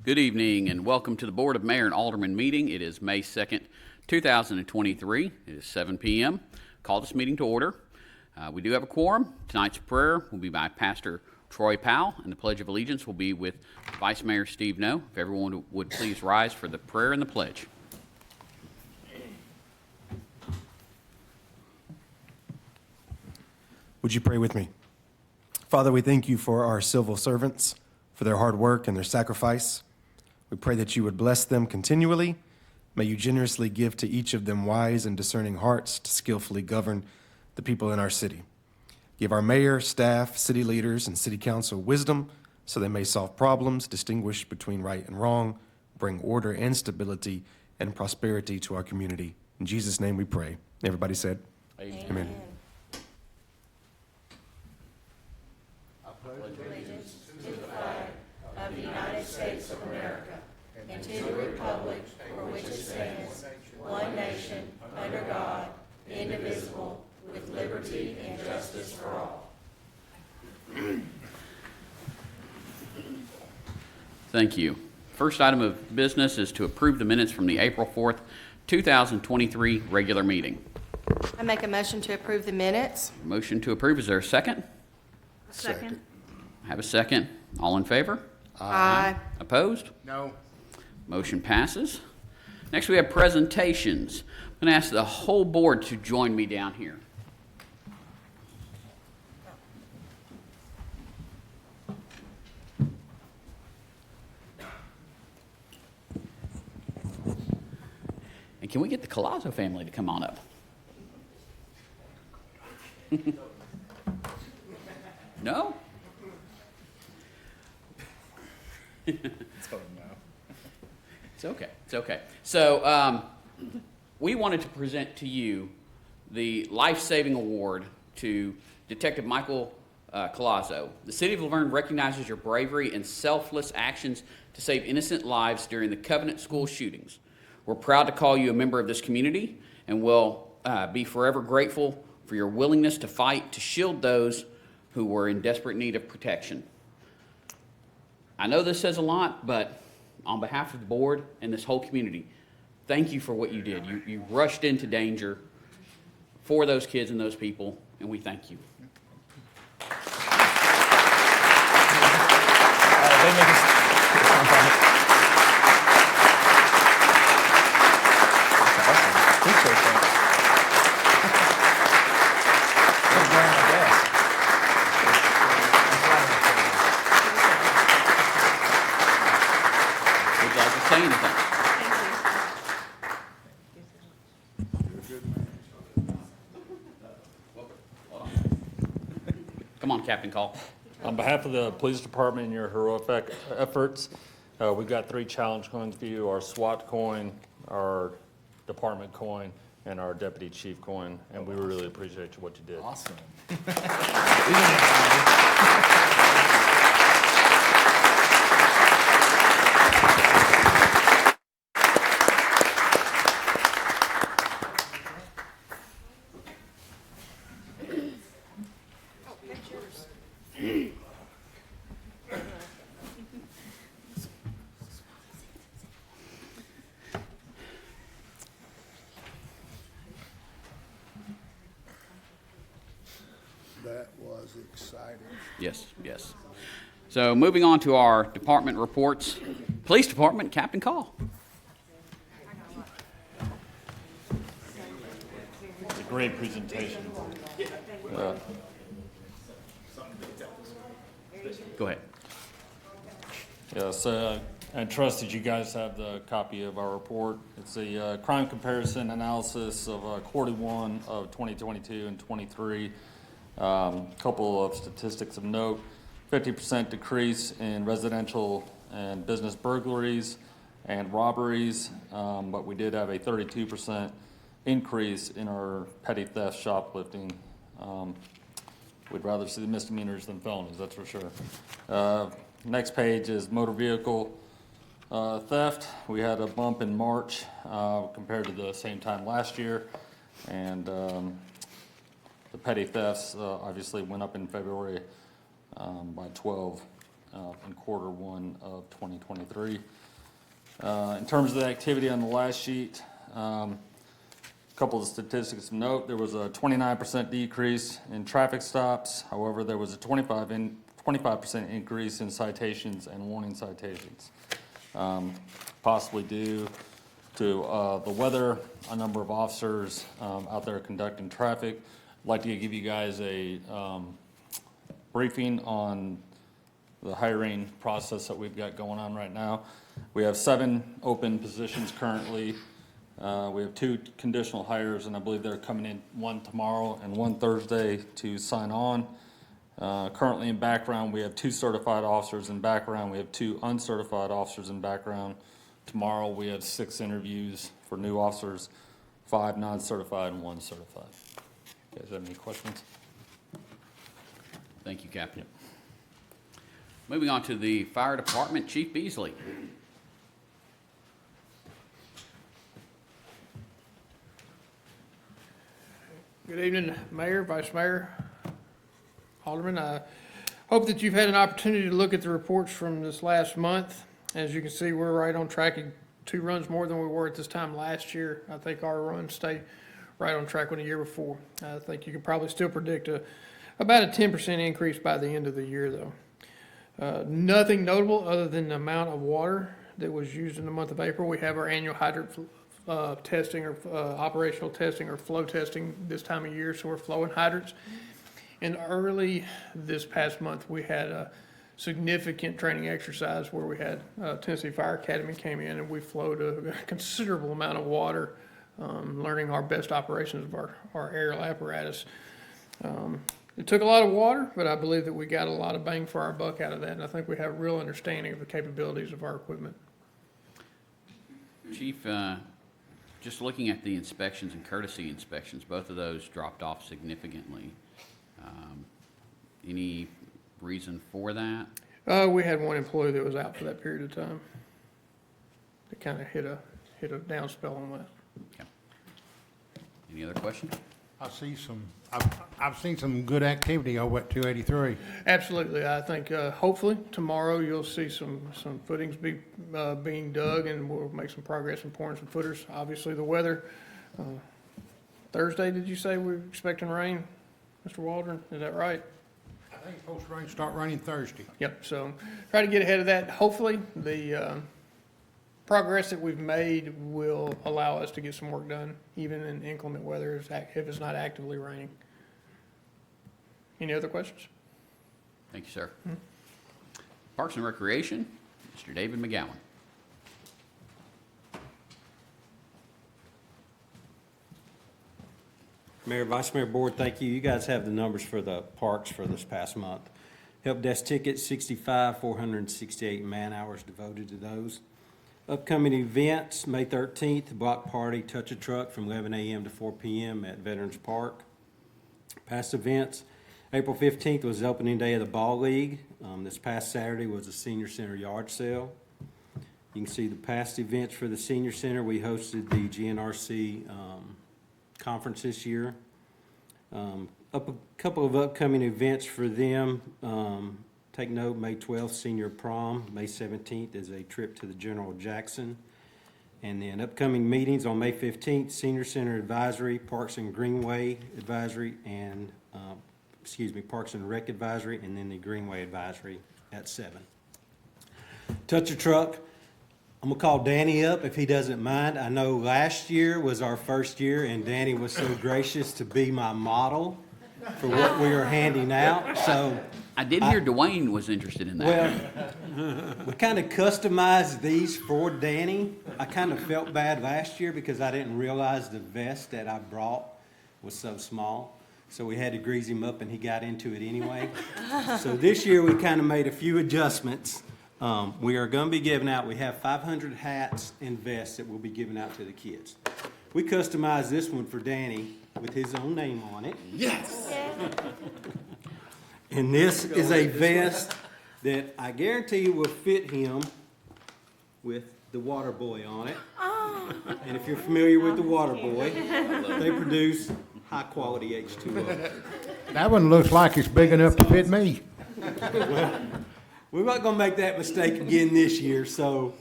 Good evening and welcome to the Board of Mayor and Aldermen meeting. It is May 2nd, 2023. It is 7 p.m. Call this meeting to order. We do have a quorum. Tonight's prayer will be by Pastor Troy Powell, and the Pledge of Allegiance will be with Vice Mayor Steve No. If everyone would please rise for the prayer and the pledge. Would you pray with me? Father, we thank you for our civil servants, for their hard work and their sacrifice. We pray that you would bless them continually. May you generously give to each of them wise and discerning hearts to skillfully govern the people in our city. Give our mayor, staff, city leaders, and city council wisdom so they may solve problems, distinguish between right and wrong, bring order and stability and prosperity to our community. In Jesus' name we pray. Everybody said, Amen. Amen. Allegiance to the flag of the United States of America and to the republic for which it stands, one nation, under God, indivisible, with liberty and justice for all. Thank you. First item of business is to approve the minutes from the April 4th, 2023 regular meeting. I make a motion to approve the minutes. Motion to approve. Is there a second? Second. Have a second. All in favor? Aye. Opposed? No. Motion passes. Next we have presentations. I'm going to ask the whole board to join me down here. And can we get the Collazo family to come on up? No? It's okay. It's okay. So we wanted to present to you the life-saving award to Detective Michael Collazo. The City of Laverne recognizes your bravery and selfless actions to save innocent lives during the Covenant school shootings. We're proud to call you a member of this community and will be forever grateful for your willingness to fight to shield those who were in desperate need of protection. I know this says a lot, but on behalf of the board and this whole community, thank you for what you did. You rushed into danger for those kids and those people, and we thank you. Would you like to say anything? Come on, Captain Call. On behalf of the police department and your heroic efforts, we've got 3 challenge coins for you: our SWAT coin, our department coin, and our deputy chief coin. And we really appreciate what you did. Awesome. That was exciting. Yes, yes. So moving on to our department reports. Police Department, Captain Call. It's a great presentation. Go ahead. Yes, I trust that you guys have the copy of our report. It's a crime comparison analysis of quarter 1 of 2022 and 23. Couple of statistics of note: 50% decrease in residential and business burglaries and robberies, but we did have a 32% increase in our petty theft shoplifting. We'd rather see the misdemeanors than felonies, that's for sure. Next page is motor vehicle theft. We had a bump in March compared to the same time last year, and the petty thefts obviously went up in February by 12 in Q1 of 2023. In terms of the activity on the last sheet, a couple of statistics to note. There was a 29% decrease in traffic stops. However, there was a 25% increase in citations and warning citations, possibly due to the weather, a number of officers out there conducting traffic. I'd like to give you guys a briefing on the hiring process that we've got going on right now. We have 7 open positions currently. We have 2 conditional hires, and I believe they're coming in, 1 tomorrow and 1 Thursday to sign on. Currently in background, we have 2 certified officers in background. We have 2 uncertified officers in background. Tomorrow, we have 6 interviews for new officers, 5 non-certified and 1 certified. You guys have any questions? Thank you, Captain. Moving on to the Fire Department, Chief Beasley. Good evening, Mayor, Vice Mayor, Aldermen. I hope that you've had an opportunity to look at the reports from this last month. As you can see, we're right on track, 2 runs more than we were at this time last year. I think our runs stay right on track with the year before. I think you could probably still predict about a 10% increase by the end of the year, though. Nothing notable other than the amount of water that was used in the month of April. We have our annual hydrant testing or operational testing or flow testing this time of year, so we're flowing hydrants. And early this past month, we had a significant training exercise where we had Tennessee Fire Academy came in and we flowed a considerable amount of water, learning our best operations of our aerial apparatus. It took a lot of water, but I believe that we got a lot of bang for our buck out of that, and I think we have a real understanding of the capabilities of our equipment. Chief, just looking at the inspections and courtesy inspections, both of those dropped off significantly. Any reason for that? We had 1 employee that was out for that period of time. It kind of hit a down spell on that. Okay. Any other questions? I've seen some good activity over at 283. Absolutely. I think hopefully tomorrow you'll see some footings being dug, and we'll make some progress in pouring some footers. Obviously, the weather. Thursday, did you say we're expecting rain, Mr. Waldron? Is that right? I think it's supposed to start raining Thursday. Yep. So try to get ahead of that. Hopefully, the progress that we've made will allow us to get some work done, even in inclement weather, if it's not actively raining. Any other questions? Thank you, sir. Parks and Recreation, Mr. David McGowan. Mayor, Vice Mayor, Board, thank you. You guys have the numbers for the parks for this past month. Help desk tickets, 65, 468 man-hours devoted to those. Upcoming events, May 13th, block party, Touch a Truck from 11 a.m. to 4 p.m. at Veterans Park. Past events, April 15th was the opening day of the Ball League. This past Saturday was the Senior Center yard sale. You can see the past events for the Senior Center. We hosted the GNRC conference this year. A couple of upcoming events for them. Take note, May 12th, Senior Prom. May 17th is a trip to the General Jackson. And then upcoming meetings on May 15th, Senior Center Advisory, Parks and Greenway Advisory, and, Parks and Rec Advisory, and then the Greenway Advisory at 7. Touch a Truck. I'm going to call Danny up if he doesn't mind. I know last year was our first year, and Danny was so gracious to be my model for what we were handing out. So I did hear Dwayne was interested in that. well, we kind of customized these for Danny. I kind of felt bad last year because I didn't realize the vest that I brought was so small. So we had to grease him up, and he got into it anyway. So this year we kind of made a few adjustments. We are going to be giving out, we have 500 hats and vests that we'll be giving out to the kids. We customized this one for Danny with his own name on it. Yes! And this is a vest that I guarantee you will fit him with the Water Boy on it. And if you're familiar with the Water Boy, they produce high quality H2O. That one looks like it's big enough to fit me. We're not gonna make that mistake again this year, so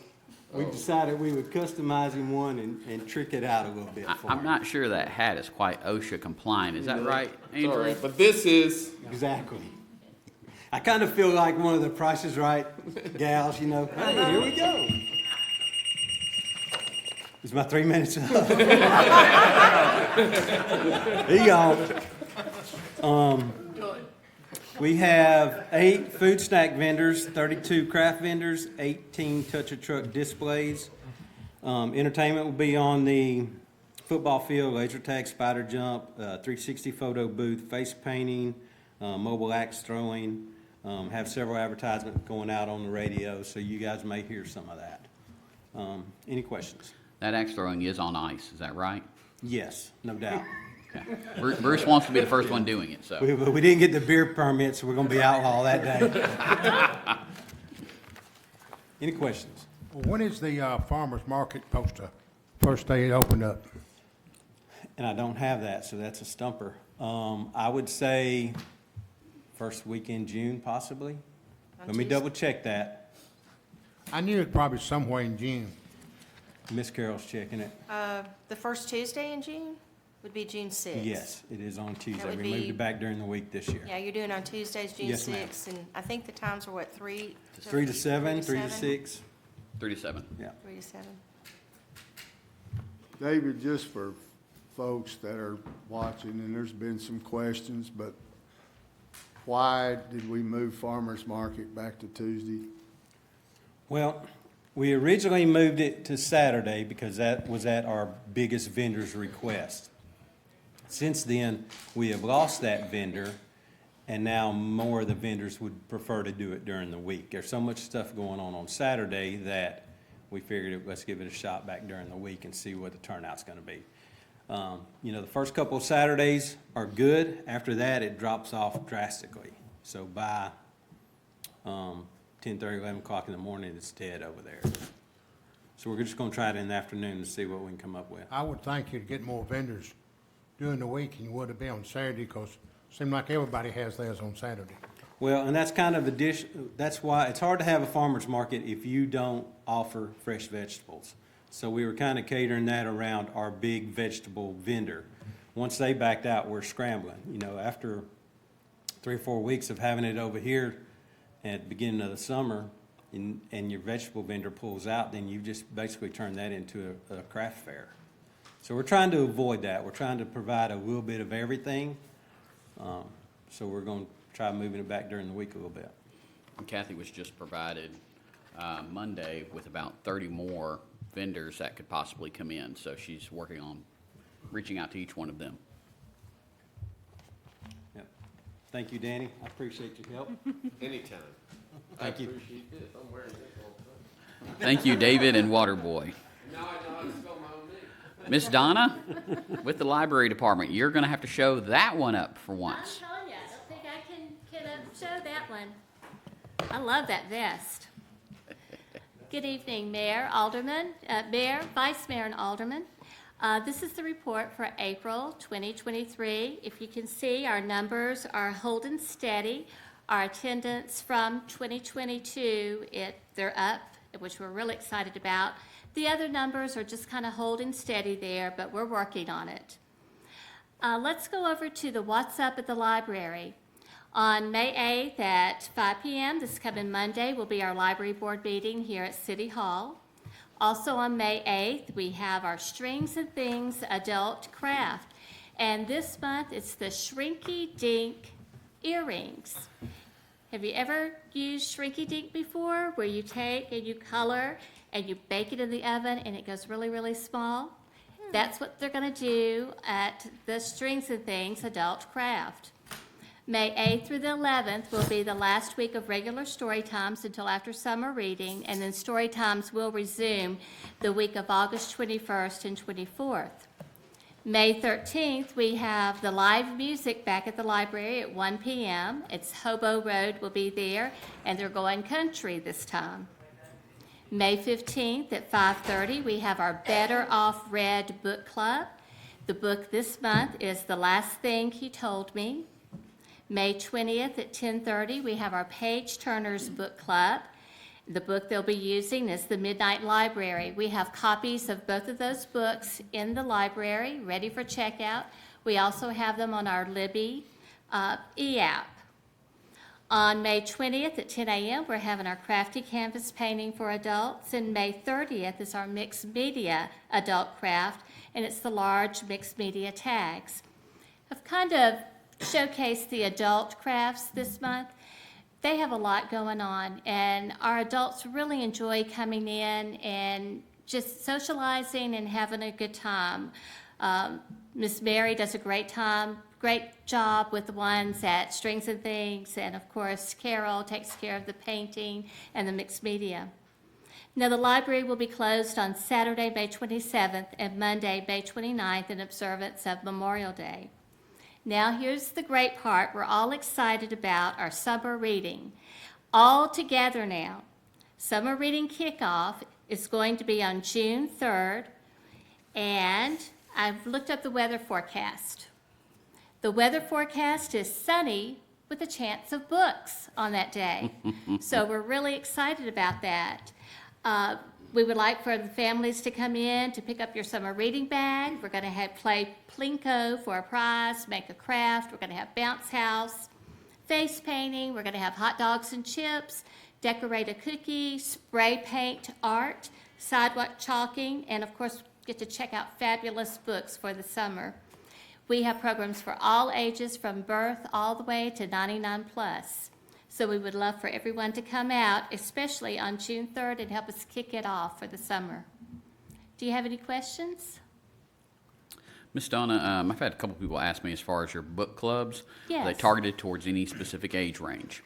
we decided we would customize him one and trick it out a little bit for I'm him. not sure that hat is quite OSHA compliant. Is that right, It's all Andrew? right, but this is, Exactly. I kind of feel like one of the Price is Right gals, you know. Hey, here we go. Is my 3 minutes up? There you go. We have 8 food snack vendors, 32 craft vendors, 18 touch-a-truck displays. Entertainment will be on the football field, laser tag, spider jump, 360 photo booth, face painting, mobile axe throwing. Have several advertisements going out on the radio, so you guys may hear some of that. Any questions? That axe throwing is on ice, is that right? Yes, no doubt. Okay. Bruce wants to be the first one doing it, so. We didn't get the beer permit, so we're gonna be outlaw that day. Any questions? When is the farmer's market supposed to, first day it opened up? And I don't have that, so that's a stumper. I would say first week in June, possibly. Let me double check that. I knew it probably somewhere in June. Miss Carol's checking it. The first Tuesday in June would be June 6th. Yes, it is on Tuesday. would We moved be- it back during the week this year. Yeah, you're doing on Tuesdays, June Yes, ma'am. 6th, and I think the times are what, 3? 3 to 7, 3 to 6, 3 to 7. yeah. 3 to 7. David, just for folks that are watching, and there's been some questions, but why did we move farmer's market back to Tuesday? Well, we originally moved it to Saturday because that was at our biggest vendor's request. Since then, we have lost that vendor, and now more of the vendors would prefer to do it during the week. There's so much stuff going on Saturday that we figured, let's give it a shot back during the week and see what the turnout's gonna be. You know, the first couple of Saturdays are good. After that, it drops off drastically. So by 10:30, 11 o'clock in the morning, it's dead over there. So we're just gonna try it in the afternoon and see what we can come up with. I would think you'd get more vendors during the week than you would have been on Saturday, because it seemed like everybody has theirs on Saturday. Well, and that's kind of that's why it's hard to have a farmer's market if you don't offer fresh vegetables. So we were kind of catering that around our big vegetable vendor. Once they backed out, we're scrambling. You know, after 3 or 4 weeks of having it over here at the beginning of the summer, and your vegetable vendor pulls out, then you just basically turn that into a craft fair. So we're trying to avoid that. We're trying to provide a little bit of everything. So we're going to try moving it back during the week a little bit. And Kathy was just provided Monday with about 30 more vendors that could possibly come in, so she's working on reaching out to each one of them. Yep. Thank you, Danny. I appreciate your help. anytime. Thank you. I appreciate this, I'm wearing this all the time. Thank you, David and Waterboy. Now I know how to spell my own name. Miss Donna, with the library department, you're gonna have to show that one up for I'm once. telling you, I don't think I can show that one. I love that vest. Good evening, Mayor, Alderman, Mayor, Vice Mayor, and Alderman. This is the report for April 2023. If you can see, our numbers are holding steady. Our attendance from 2022, they're up, which we're really excited about. The other numbers are just kind of holding steady there, but we're working on it. Let's go over to the What's Up at the Library. On May 8th at 5 p.m., this coming Monday, will be our library board meeting here at City Hall. Also on May 8th, we have our Strings and Things adult craft. And this month, it's the Shrinky Dink earrings. Have you ever used Shrinky Dink before, where you take and you color and you bake it in the oven and it goes really, really small? That's what they're gonna do at the Strings and Things adult craft. May 8th through the 11th will be the last week of regular story times until after summer reading, and then story times will resume the week of August 21st and 24th. May 13th, we have the live music back at the library at 1 p.m. It's Hobo Road will be there, and they're going country this time. May 15th at 5:30, we have our Better Off Read book club. The book this month is The Last Thing He Told Me. May 20th at 10:30, we have our Page Turners Book Club. The book they'll be using is The Midnight Library. We have copies of both of those books in the library, ready for checkout. We also have them on our Libby e-app. On May 20th at 10 a.m., we're having our Crafty Canvas painting for adults, and May 30th is our Mixed Media Adult Craft, and it's the large mixed media tags. I've kind of showcased the adult crafts this month. They have a lot going on, and our adults really enjoy coming in and just socializing and having a good time. Miss Mary does a great job with the ones at Strings and Things, and of course Carol takes care of the painting and the mixed media. Now the library will be closed on Saturday, May 27th and Monday, May 29th in observance of Memorial Day. Now here's the great part we're all excited about, our summer reading. All together now. Summer reading kickoff is going to be on June 3rd, and I've looked up the weather forecast. The weather forecast is sunny with a chance of books on that day. So we're really excited about that. We would like for the families to come in to pick up your summer reading bag. We're going to play Plinko for a prize, make a craft. We're going to have bounce house, face painting. We're going to have hot dogs and chips, decorate a cookie, spray paint art, sidewalk chalking, and of course get to check out fabulous books for the summer. We have programs for all ages from birth all the way to 99 plus. So we would love for everyone to come out, especially on June 3rd, and help us kick it off for the summer. Do you have any questions? Miss Donna, I've had a couple people ask me as far as your book clubs. Yes. Are they targeted towards any specific age range?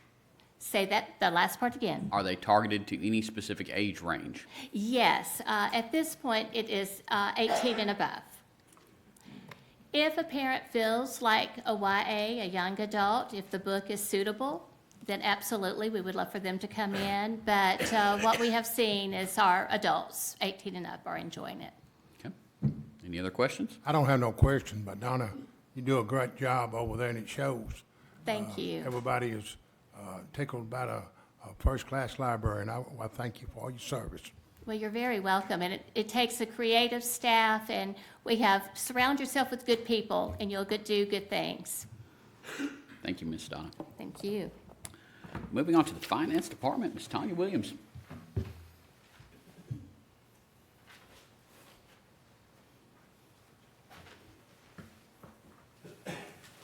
Say that, the last part again. Are they targeted to any specific age range? Yes, at this point it is 18 and above. If a parent feels like a YA, a young adult, if the book is suitable, then absolutely we would love for them to come in. But what we have seen is our adults, 18 and up, are enjoying it. Okay. Any other questions? I don't have no question, but Donna, you do a great job over there and it shows. Thank you. Everybody is tickled about a first-class library, and I thank you for all your service. Well, you're very welcome, and it takes a creative staff, and we have, surround yourself with good people, and you'll do good things. Thank you, Miss Donna. Thank you. Moving on to the Finance Department, Ms. Tanya Williams.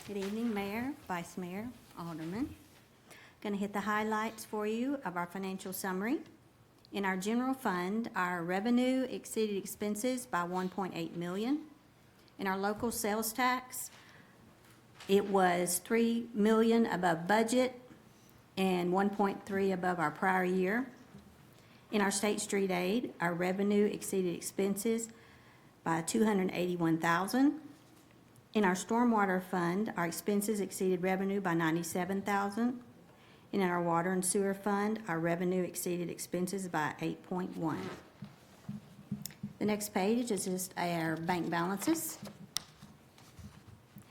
Good evening, Mayor, Vice Mayor, Aldermen. Going to hit the highlights for you of our financial summary. In our general fund, our revenue exceeded expenses by $1.8 million. In our local sales tax, it was $3 million above budget and 1.3 above our prior year. In our state street aid, our revenue exceeded expenses by $281,000. In our stormwater fund, our expenses exceeded revenue by $97,000. And in our water and sewer fund, our revenue exceeded expenses by $8.1. The next page is just our bank balances.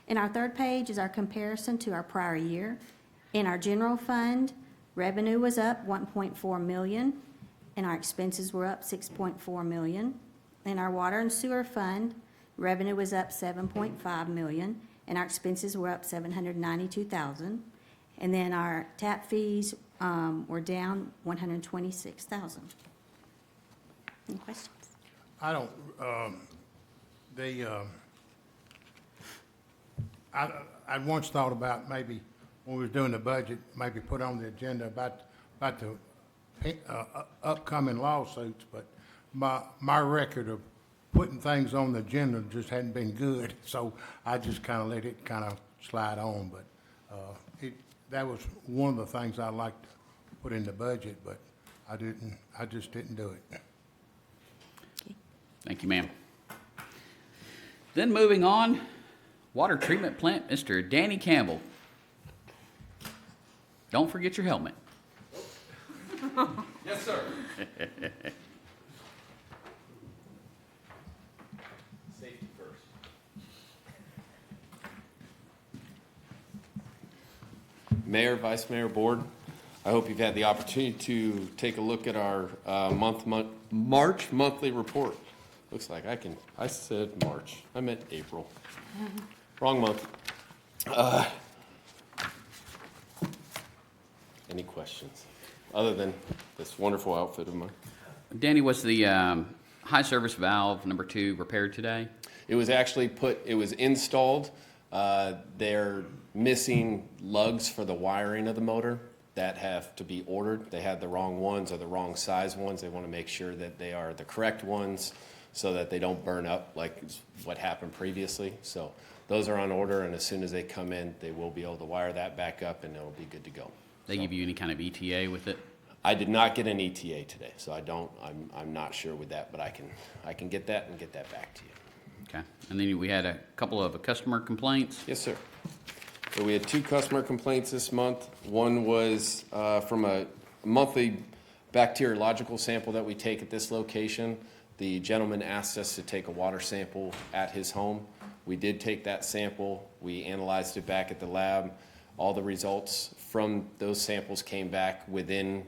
And our third page is our comparison to our prior year. In our general fund, revenue was up $1.4 million, and our expenses were up $6.4 million. In our water and sewer fund, revenue was up $7.5 million, and our expenses were up $792,000. And then our tap fees were down $126,000. Any questions? I don't, I once thought about maybe when we was doing the budget, maybe put on the agenda about the upcoming lawsuits, but my record of putting things on the agenda just hadn't been good, so I just kind of let it kind of slide on, but that was one of the things I liked to put in the budget, but I just didn't do it. Thank you, ma'am. Then moving on, water treatment plant, Mr. Danny Campbell. Don't forget your helmet. Yes, sir. Safety first. Mayor, Vice Mayor, Board. I hope you've had the opportunity to take a look at our March monthly report. Looks like I said March. I meant April. Wrong month. Any questions, other than this wonderful outfit of mine? Danny, was the high service valve number 2 repaired today? It was actually it was installed. They're missing lugs for the wiring of the motor that have to be ordered. They had the wrong ones or the wrong size ones. They want to make sure that they are the correct ones so that they don't burn up like what happened previously. So those are on order, and as soon as they come in, they will be able to wire that back up, and it'll be good to go. They give you any kind of ETA with it? I did not get an ETA today, so I'm not sure with that, but I can get that and get that back to you. Okay. And then we had a couple of customer complaints. Yes, sir. So we had 2 customer complaints this month. One was from a monthly bacteriological sample that we take at this location. The gentleman asked us to take a water sample at his home. We did take that sample. We analyzed it back at the lab. All the results from those samples came back within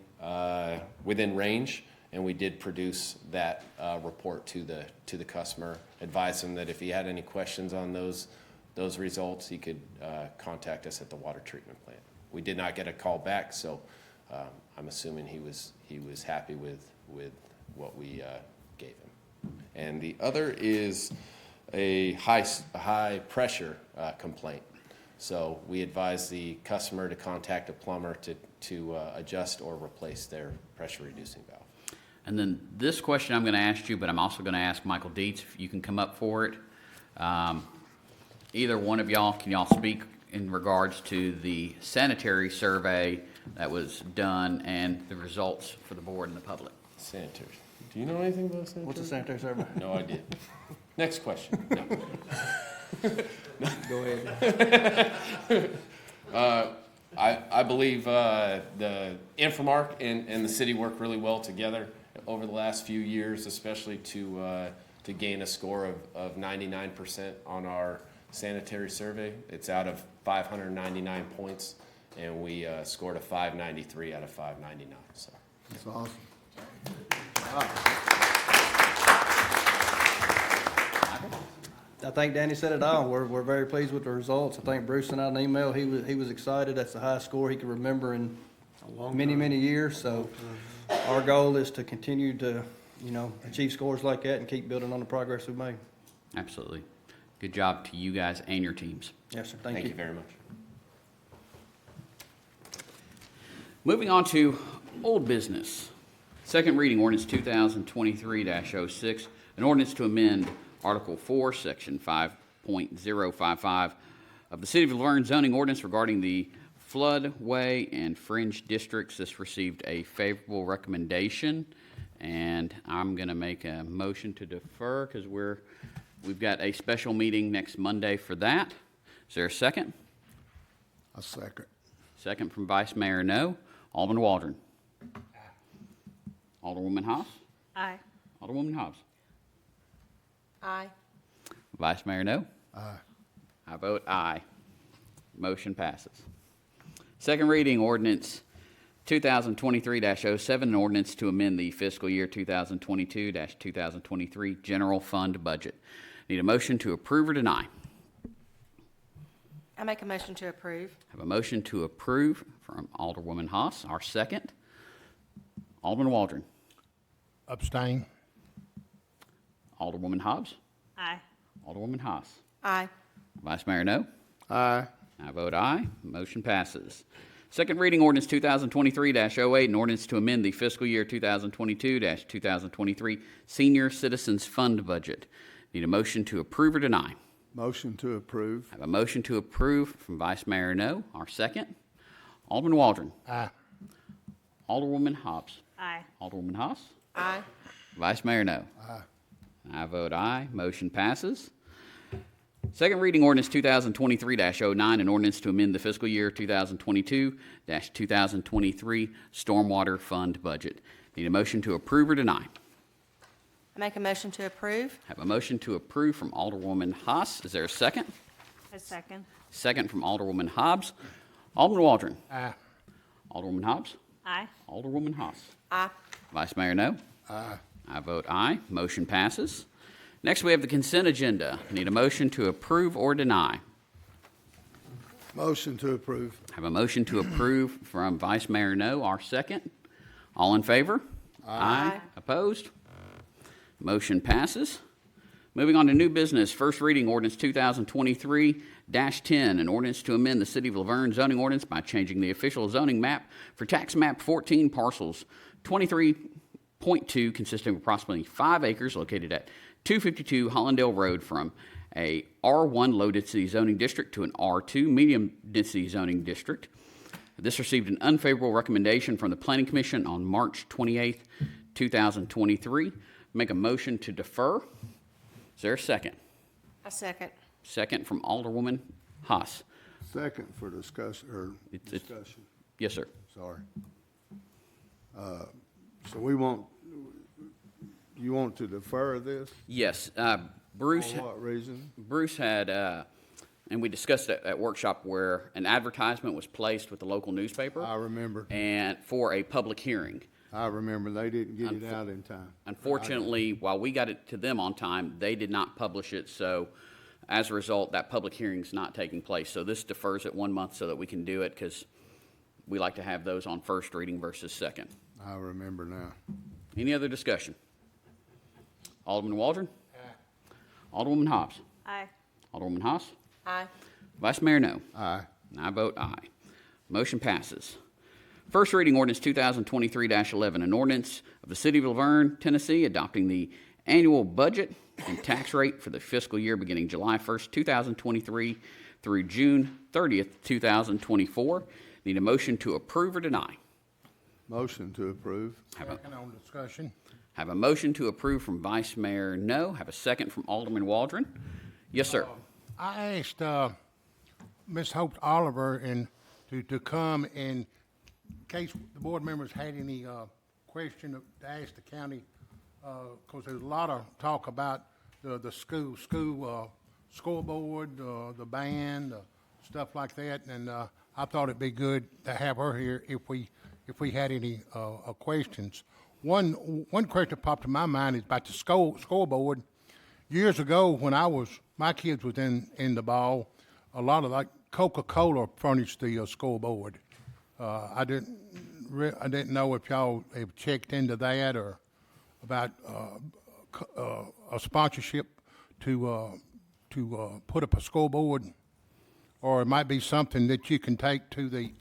range, and we did produce that report to the customer. Advised him that if he had any questions on those results, he could contact us at the water treatment plant. We did not get a call back, so I'm assuming he was happy with what we gave him. And the other is a high pressure complaint. So we advise the customer to contact a plumber to adjust or replace their pressure reducing valve. And then this question I'm going to ask you, but I'm also going to ask Michael Dietz if you can come up for it. Either one of y'all, can y'all speak in regards to the sanitary survey that was done and the results for the board and the public? Sanitary. Do you know anything about sanitary? What's a sanitary survey? No idea. Next question. No. Go ahead. I believe the Infomark and the city work really well together over the last few years, especially to gain a score of 99% on our sanitary survey. It's out of 599 points, and we scored a 593 out of 599. So That's awesome. I think Danny said it all. We're very pleased with the results. I think Bruce sent out an email. He was excited. That's the highest score he could remember in many years. So our goal is to continue to, achieve scores like that and keep building on the progress we've made. Absolutely. Good job to you guys and your teams. Yes, sir. Thank thank you. you very much. Moving on to old business. Second reading ordinance 2023-06, an ordinance to amend Article 4, Section 5.055 of the City of Laverne zoning ordinance regarding the floodway and fringe districts. This received a favorable recommendation, and I'm going to make a motion to defer because we've got a special meeting next Monday for that. Is there a second? A second. Second from Vice Mayor No. Alderman Waldron. Alderwoman Haas. Aye. Alderwoman Hobbs. Aye. Vice Mayor No. Aye. I vote aye. Motion passes. Second reading ordinance 2023-07, an ordinance to amend the fiscal year 2022-2023 general fund budget. Need a motion to approve or deny? I make a motion to approve. Have a motion to approve from Alderwoman Haas. Our second. Alderman Waldron. Abstain. Alderwoman Hobbs. Aye. Alderwoman Haas. Aye. Vice Mayor No. Aye. I vote aye. Motion passes. Second reading ordinance 2023-08, an ordinance to amend the fiscal year 2022-2023 senior citizens fund budget. Need a motion to approve or deny? Motion to approve. I have a motion to approve from Vice Mayor No. Our second. Alderman Waldron. Aye. Alderwoman Hobbs. Aye. Alderwoman Haas. Aye. Vice Mayor No. Aye. I vote aye. Motion passes. Second reading ordinance 2023-09, an ordinance to amend the fiscal year 2022-2023 stormwater fund budget. Need a motion to approve or deny? I make a motion to approve. Have a motion to approve from Alderwoman Haas. Is there a second? A second. Second from Alderwoman Hobbs. Alderman Waldron. Aye. Alderwoman Hobbs. Aye. Alderwoman Haas. Aye. Vice Mayor No. Aye. I vote aye. Motion passes. Next, we have the consent agenda. Need a motion to approve or deny. Motion to approve. Have a motion to approve from Vice Mayor No, our second. All in favor? Aye. Opposed? Motion passes. Moving on to new business, first reading ordinance 2023-10, an ordinance to amend the City of Laverne zoning ordinance by changing the official zoning map for tax map 14 parcels 23.2 consisting of approximately 5 acres located at 252 Hollandale Road from a R1 low-density zoning district to an R2 medium-density zoning district. This received an unfavorable recommendation from the Planning Commission on March 28th, 2023. Make a motion to defer. Is there a second? A second. Second from Alderwoman Haas. Second for discussion, or It's- discussion, Yes, sir. sorry. So we want, you want to defer this? Yes, For Bruce. what reason? Bruce had, and we discussed it at workshop where an advertisement was placed with the local newspaper I remember. and for a public hearing. I remember they didn't get it out in time. Unfortunately, while we got it to them on time, they did not publish it. So as a result, that public hearing's not taking place. So this defers it 1 month so that we can do it because we like to have those on first reading versus second. I remember now. Any other discussion? Alderman Waldron? Alderwoman Hobbs? Aye. Alderwoman Haas? Aye. Vice Mayor No. Aye. And I vote aye. Motion passes. First reading ordinance 2023-11, an ordinance of the City of Laverne, Tennessee, adopting the annual budget and tax rate for the fiscal year beginning July 1st, 2023 through June 30th, 2024. Need a motion to approve or deny. Motion to approve. Second on discussion. Have a motion to approve from Vice Mayor No. Have a second from Alderman Waldron. Yes, sir. I asked Ms. Hope Oliver to come in case the board members had any question to ask the county, because there's a lot of talk about the school scoreboard, the band, stuff like that, and I thought it'd be good to have her here if we had any questions. One question that popped in my mind is about the scoreboard. Years ago, when my kids was in the ball, a lot of like Coca-Cola furnished the scoreboard. I didn't know if y'all have checked into that or about a sponsorship to put up a scoreboard, or it might be something that you can take to the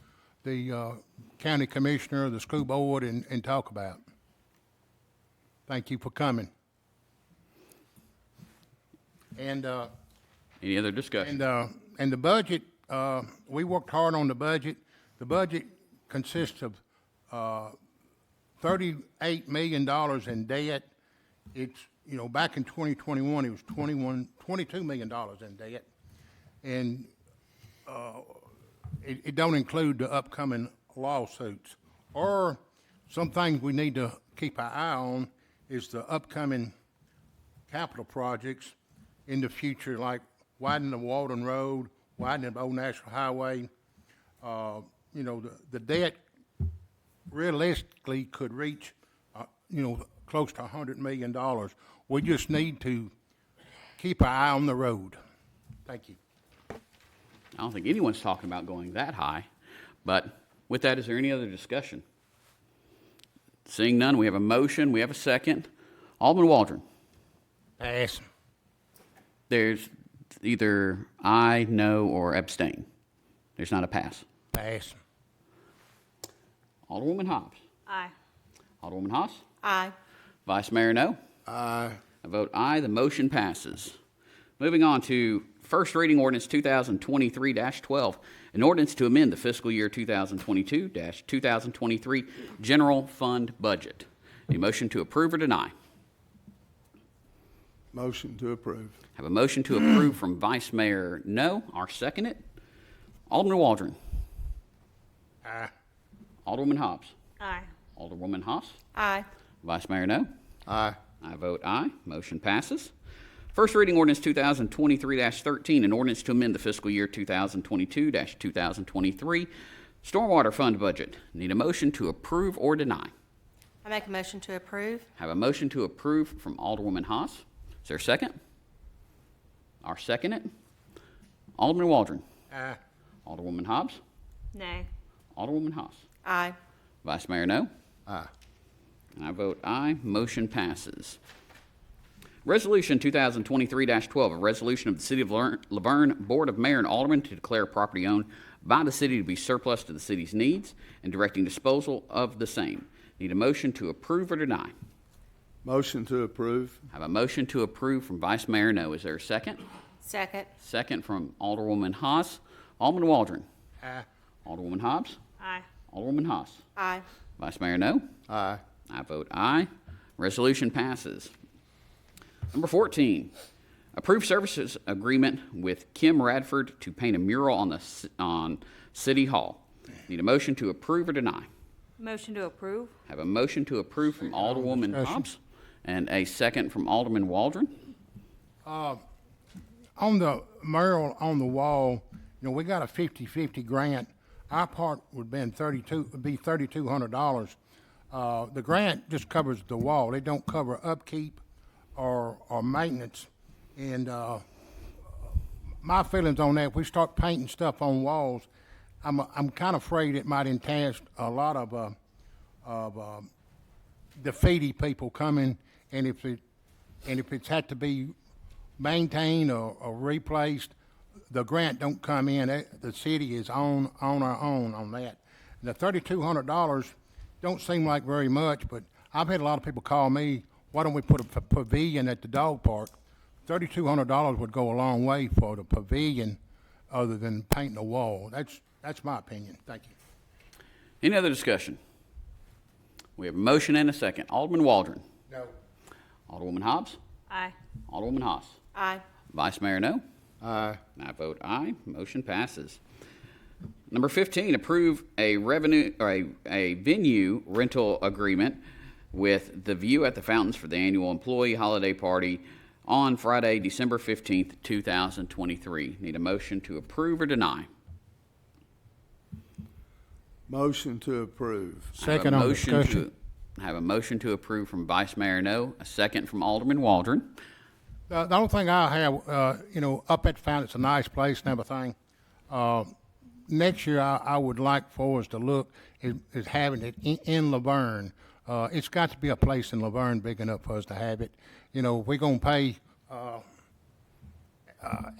county commissioner or the school board and talk about. Thank you for coming. And Any other discussion? and the budget, we worked hard on the budget. The budget consists of $38 million in debt. It's, back in 2021, it was $22 million in debt. And it don't include the upcoming lawsuits. Or some things we need to keep our eye on is the upcoming capital projects in the future, like widening the Walden Road, widening the Old National Highway. The debt realistically could reach, close to $100 million. We just need to keep our eye on the road. Thank you. I don't think anyone's talking about going that high. But with that, is there any other discussion? Seeing none, we have a motion, we have a second. Alderman Waldron. Pass. There's either aye, no, or abstain. There's not a pass. Pass. Alderwoman Hobbs. Aye. Alderwoman Haas. Aye. Vice Mayor No. Aye. I vote aye. The motion passes. Moving on to first reading ordinance 2023-12, an ordinance to amend the fiscal year 2022-2023 general fund budget. A motion to approve or deny. Motion to approve. Have a motion to approve from Vice Mayor No. I'll second it. Alderman Waldron. Aye. Alderwoman Hobbs. Aye. Alderwoman Haas. Aye. Vice Mayor No. Aye. I vote aye. Motion passes. First reading ordinance 2023-13, an ordinance to amend the fiscal year 2022-2023 Stormwater Fund budget. Need a motion to approve or deny. I make a motion to approve. Have a motion to approve from Alderwoman Haas. Is there a second? I'll second it. Alderman Waldron. Aye. Alderwoman Hobbs. Nay. Alderwoman Haas. Aye. Vice Mayor No. Aye. And I vote aye. Motion passes. Resolution 2023-12, a resolution of the City of Laverne Board of Mayor and Aldermen to declare property owned by the city to be surplus to the city's needs and directing disposal of the same. Need a motion to approve or deny. Motion to approve. Have a motion to approve from Vice Mayor No. Is there a second? Second. Second from Alderwoman Haas. Alderman Waldron. Aye. Alderwoman Hobbs. Aye. Alderwoman Haas. Aye. Vice Mayor No. Aye. I vote aye. Resolution passes. Number 14, approve services agreement with Kim Radford to paint a mural on City Hall. Need a motion to approve or deny. Motion to approve. Have a motion to approve from Alderwoman Hobbs and a second from Alderman Waldron. On the mural on the wall, we got a 50-50 grant. Our part would be $3,200. The grant just covers the wall. It don't cover upkeep or maintenance. And my feelings on that, if we start painting stuff on walls, I'm kind of afraid it might entail a lot of graffiti people coming, and if it's had to be maintained or replaced, the grant don't come in. The city is on our own on that. The $3,200 don't seem like very much, but I've had a lot of people call me, why don't we put a pavilion at the dog park? $3,200 would go a long way for the pavilion other than painting a wall. That's my opinion. Thank you. Any other discussion? We have a motion and a second. Alderman Waldron. No. Alderwoman Hobbs. Aye. Alderwoman Haas. Aye. Vice Mayor No. Aye. And I vote aye. Motion passes. Number 15, approve a revenue or a venue rental agreement with The View at the Fountains for the annual employee holiday party on Friday, December 15th, 2023. Need a motion to approve or deny. Motion to approve. Second on discussion. Have a motion to approve from Vice Mayor No, a second from Alderman Waldron. The only thing I have, up at the fountain, it's a nice place and everything. Next year, I would like for us to look is having it in Laverne. It's got to be a place in Laverne big enough for us to have it. If we're going to pay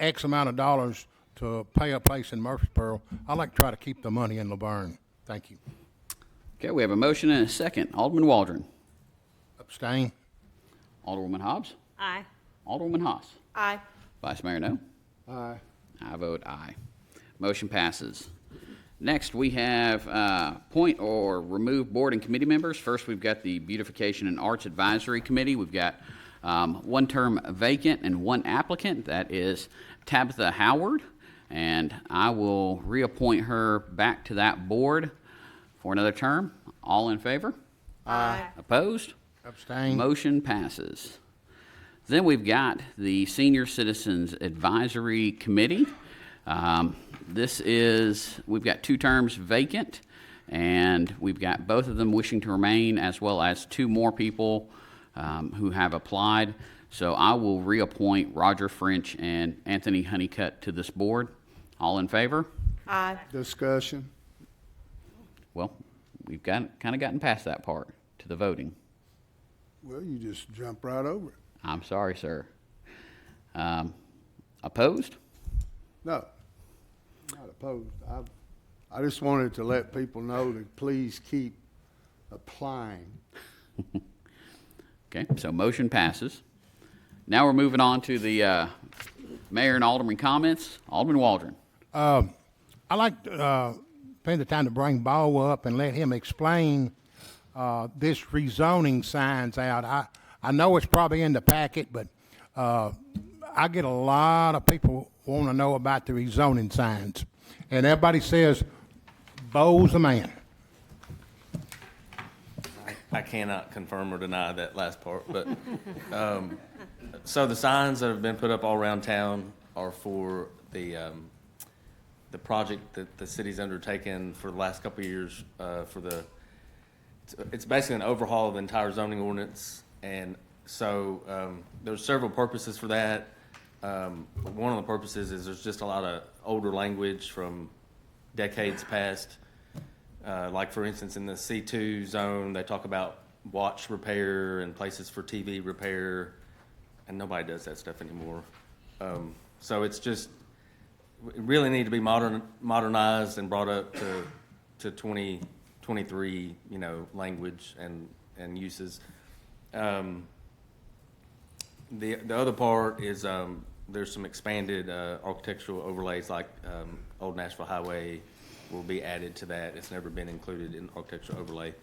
X amount of dollars to pay a place in Murfreesboro, I like to try to keep the money in Laverne. Thank you. Okay, we have a motion and a second. Alderman Waldron. Abstain. Alderwoman Hobbs. Aye. Alderwoman Haas. Aye. Vice Mayor No. Aye. I vote aye. Motion passes. Next, we have appoint or remove board and committee members. First, we've got the Beautification and Arts Advisory Committee. We've got one term vacant and one applicant. That is Tabitha Howard, and I will reappoint her back to that board for another term. All in favor? Aye. Opposed? Abstain. Motion passes. Then we've got the Senior Citizens Advisory Committee. We've got two terms vacant, and we've got both of them wishing to remain, as well as two more people who have applied. So I will reappoint Roger French and Anthony Honeycutt to this board. All in favor? Aye. Discussion. Well, we've kind of gotten past that part to the voting. Well, you just jump right over it. I'm sorry, sir. Opposed? No, not opposed. I just wanted to let people know to please keep applying. Okay, so motion passes. Now we're moving on to the mayor and alderman comments. Alderman Waldron. I like to spend the time to bring Bo up and let him explain this rezoning signs out. I know it's probably in the packet, but I get a lot of people want to know about the rezoning signs. And everybody says, Bo's the man. I cannot confirm or deny that last part, but, so the signs that have been put up all around town are for the project that the city's undertaken for the last couple of years, it's basically an overhaul of the entire zoning ordinance, and so, there's several purposes for that. One of the purposes is there's just a lot of older language from decades past. Like for instance, in the C2 zone, they talk about watch repair and places for TV repair, and nobody does that stuff anymore. So it's just, it really need to be modernized and brought up to 2023, language and uses. The other part is there's some expanded architectural overlays, like Old Nashville Highway will be added to that. It's never been included in architectural overlay.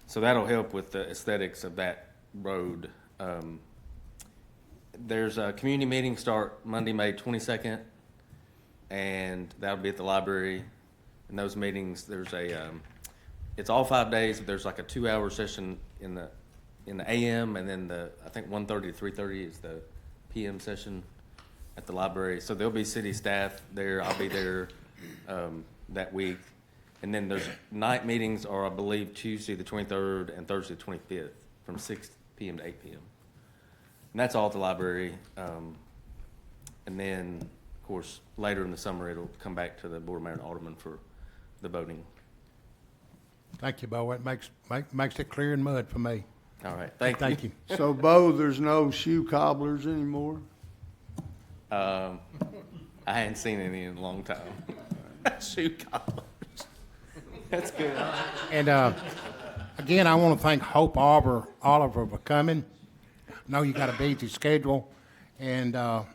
So that'll help with the aesthetics of that road. There's a community meeting start Monday, May 22nd, and that'll be at the library. In those meetings, there's it's all 5 days, but there's like a 2-hour session in the AM, and then I think 1:30 to 3:30 is the PM session at the library. So there'll be city staff there. I'll be there that week. And then there's night meetings are, I believe, Tuesday the 23rd and Thursday the 25th from 6 PM to 8 PM. And that's all at the library. And then, of course, later in the summer, it'll come back to the Board of Mayor and Aldermen for the voting. Thank you, Bo. It makes it clear in mud for me. All right, thank you. Thank you. So, Bo, there's no shoe cobblers anymore? I hadn't seen any in a long time. Shoe collars. That's good. And again, I want to thank Hope Oliver for coming. I know you got a busy schedule, and I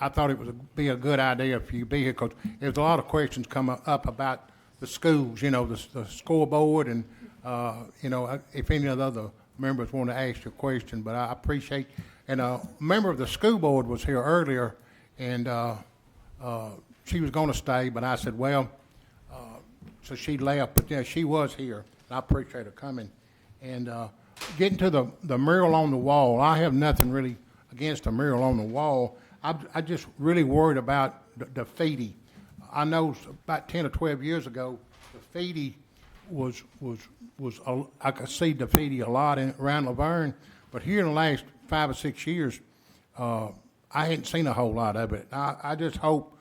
thought it would be a good idea for you to be here, because there's a lot of questions come up about the schools, the scoreboard, and if any of the other members want to ask you a question, but I appreciate. And a member of the school board was here earlier, and she was going to stay, but I said, well, so she left, but yeah, she was here. I appreciate her coming. And getting to the mural on the wall, I have nothing really against the mural on the wall. I just really worried about the graffiti. I know about 10 or 12 years ago, the graffiti was I could see graffiti a lot around Laverne, but here in the last 5 or 6 years, I hadn't seen a whole lot of it. I just hope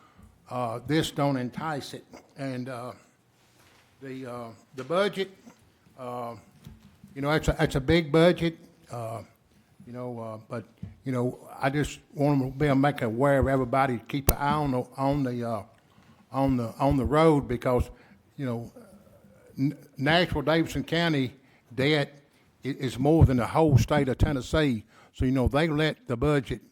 this don't entice it. And the budget, it's a big budget, but I just want to be able to make aware of everybody, keep an eye on the road, because Nashville, Davidson County debt is more than the whole state of Tennessee. So they let the budget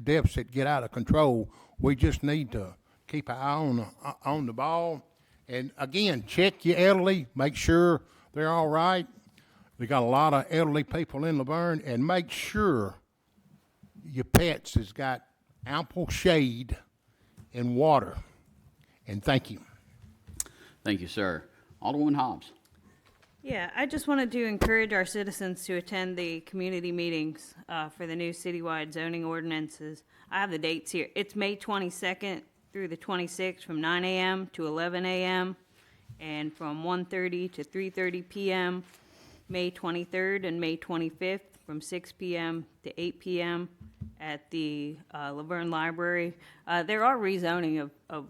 deficit get out of control. We just need to keep an eye on the ball. And again, check your elderly, make sure they're all right. We got a lot of elderly people in Laverne, and make sure your pets has got ample shade and water. And thank you. Thank you, sir. Alderwoman Hobbs. Yeah, I just wanted to encourage our citizens to attend the community meetings for the new citywide zoning ordinances. I have the dates here. It's May 22nd through the 26th from 9 a.m. to 11 a.m. and from 1:30 to 3:30 p.m. May 23rd and May 25th from 6 p.m. to 8 p.m. at the Laverne Library. There are rezoning of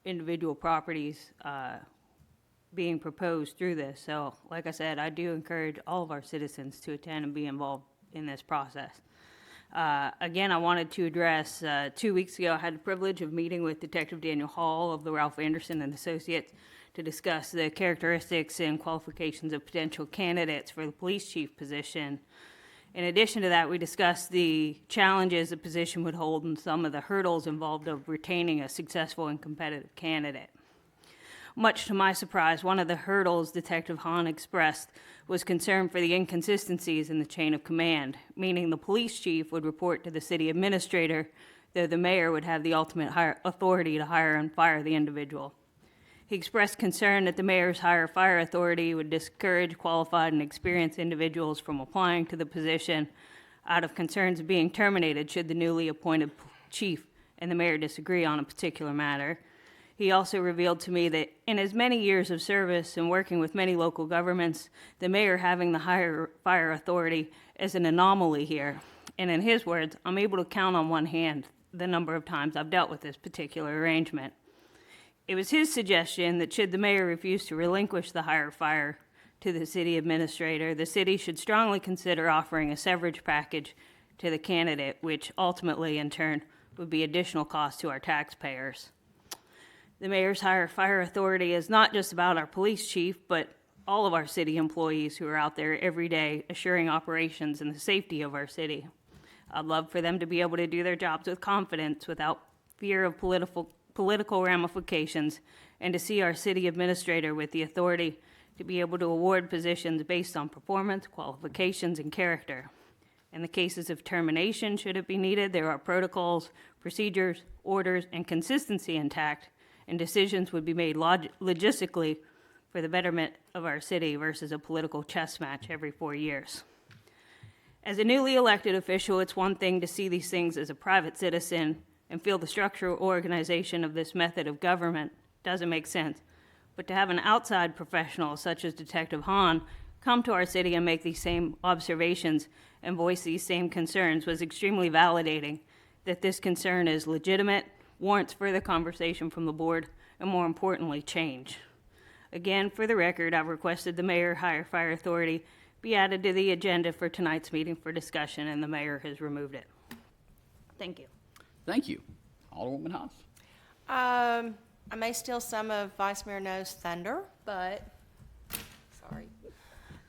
individual properties being proposed through this. So, like I said, I do encourage all of our citizens to attend and be involved in this process. Again, I wanted to address, 2 weeks ago, I had the privilege of meeting with Detective Daniel Hall of the Ralph Anderson and Associates to discuss the characteristics and qualifications of potential candidates for the police chief position. In addition to that, we discussed the challenges the position would hold and some of the hurdles involved of retaining a successful and competitive candidate. Much to my surprise, one of the hurdles Detective Hahn expressed was concern for the inconsistencies in the chain of command, meaning the police chief would report to the city administrator, though the mayor would have the ultimate authority to hire and fire the individual. He expressed concern that the mayor's higher fire authority would discourage qualified and experienced individuals from applying to the position out of concerns of being terminated should the newly appointed chief and the mayor disagree on a particular matter. He also revealed to me that in his many years of service and working with many local governments, the mayor having the higher fire authority is an anomaly here. And in his words, I'm able to count on one hand the number of times I've dealt with this particular arrangement. It was his suggestion that should the mayor refuse to relinquish the higher fire to the city administrator, the city should strongly consider offering a severance package to the candidate, which ultimately, in turn, would be additional cost to our taxpayers. The mayor's higher fire authority is not just about our police chief, but all of our city employees who are out there every day assuring operations and the safety of our city. I'd love for them to be able to do their jobs with confidence without fear of political ramifications, and to see our city administrator with the authority to be able to award positions based on performance, qualifications, and character. In the cases of termination, should it be needed, there are protocols, procedures, orders, and consistency intact, and decisions would be made logistically for the betterment of our city versus a political chess match every 4 years. As a newly elected official, it's one thing to see these things as a private citizen and feel the structural organization of this method of government doesn't make sense. But to have an outside professional such as Detective Hahn come to our city and make these same observations and voice these same concerns was extremely validating that this concern is legitimate, warrants further conversation from the board, and more importantly, change. Again, for the record, I've requested the mayor higher fire authority be added to the agenda for tonight's meeting for discussion, and the mayor has removed it. Thank you. Thank you. Alderwoman Haas. I may steal some of Vice Mayor No's thunder, but, sorry.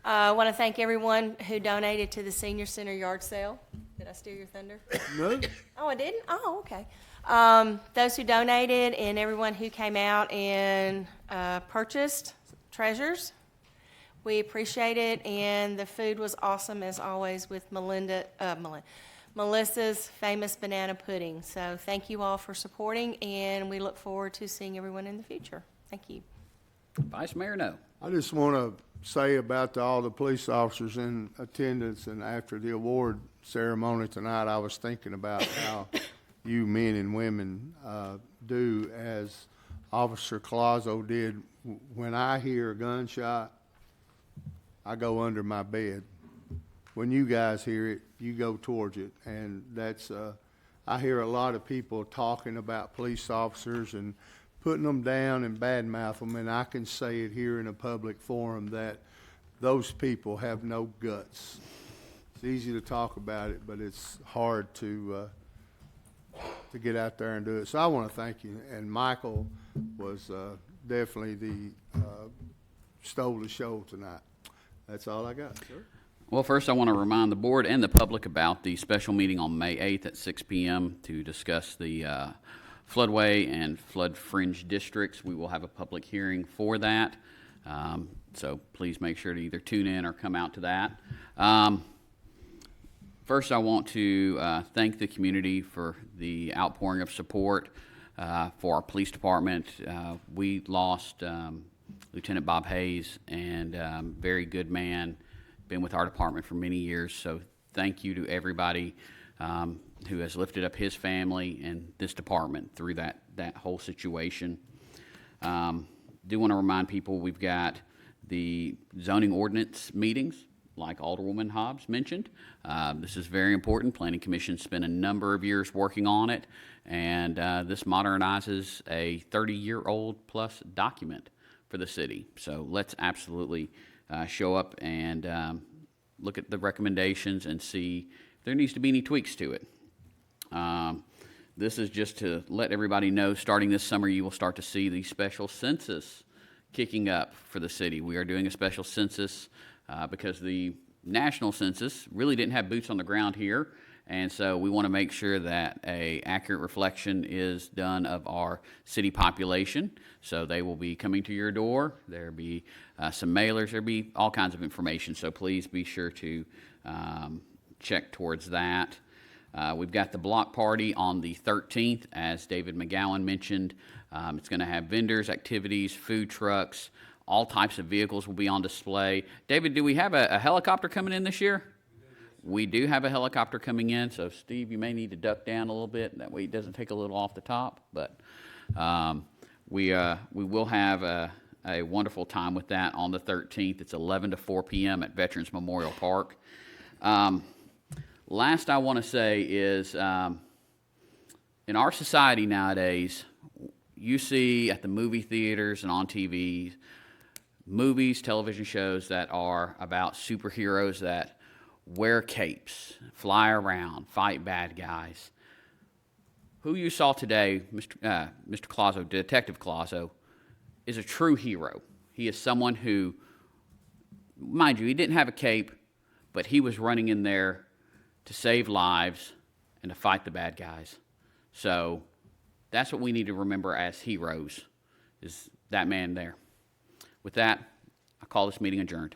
I want to thank everyone who donated to the Senior Center yard sale. Did I steal your thunder? No. Oh, I didn't? Oh, okay. Those who donated and everyone who came out and purchased treasures, we appreciate it, and the food was awesome as always with Melissa's famous banana pudding. So thank you all for supporting, and we look forward to seeing everyone in the future. Thank you. Vice Mayor No. I just want to say about all the police officers in attendance and after the award ceremony tonight, I was thinking about how you men and women do as Officer Collazo did. When I hear a gunshot, I go under my bed. When you guys hear it, you go towards it. And that's, I hear a lot of people talking about police officers and putting them down and badmouth them, and I can say it here in a public forum that those people have no guts. It's easy to talk about it, but it's hard to get out there and do it. So I want to thank you. And Michael was definitely the stole the show tonight. That's all I got, sir. Well, first I want to remind the board and the public about the special meeting on May 8th at 6 p.m. to discuss the floodway and flood fringe districts. We will have a public hearing for that. So please make sure to either tune in or come out to that. First, I want to thank the community for the outpouring of support for our police department. We lost Lieutenant Bob Hayes, and very good man, been with our department for many years. So thank you to everybody who has lifted up his family and this department through that whole situation. Do want to remind people we've got the zoning ordinance meetings, like Alderwoman Hobbs mentioned. This is very important. Planning Commission spent a number of years working on it, and this modernizes a 30-year-old plus document for the city. So let's absolutely show up and look at the recommendations and see if there needs to be any tweaks to it. This is just to let everybody know, starting this summer, you will start to see the special census kicking up for the city. We are doing a special census because the national census really didn't have boots on the ground here, and so we want to make sure that an accurate reflection is done of our city population. So they will be coming to your door. There'll be some mailers. There'll be all kinds of information, so please be sure to check towards that. We've got the block party on the 13th, as David McGowan mentioned. It's going to have vendors, activities, food trucks, all types of vehicles will be on display. David, do we have a helicopter coming in this year? We do have a helicopter coming in, so Steve, you may need to duck down a little bit, that way it doesn't take a little off the top, but we will have a wonderful time with that on the 13th. It's 11 to 4 p.m. at Veterans Memorial Park. Last I want to say is, in our society nowadays, you see at the movie theaters and on TV, movies, television shows that are about superheroes that wear capes, fly around, fight bad guys. Who you saw today, Mr. Colazo, Detective Colazo, is a true hero. He is someone who, mind you, he didn't have a cape, but he was running in there to save lives and to fight the bad guys. So that's what we need to remember as heroes, is that man there. With that, I call this meeting adjourned.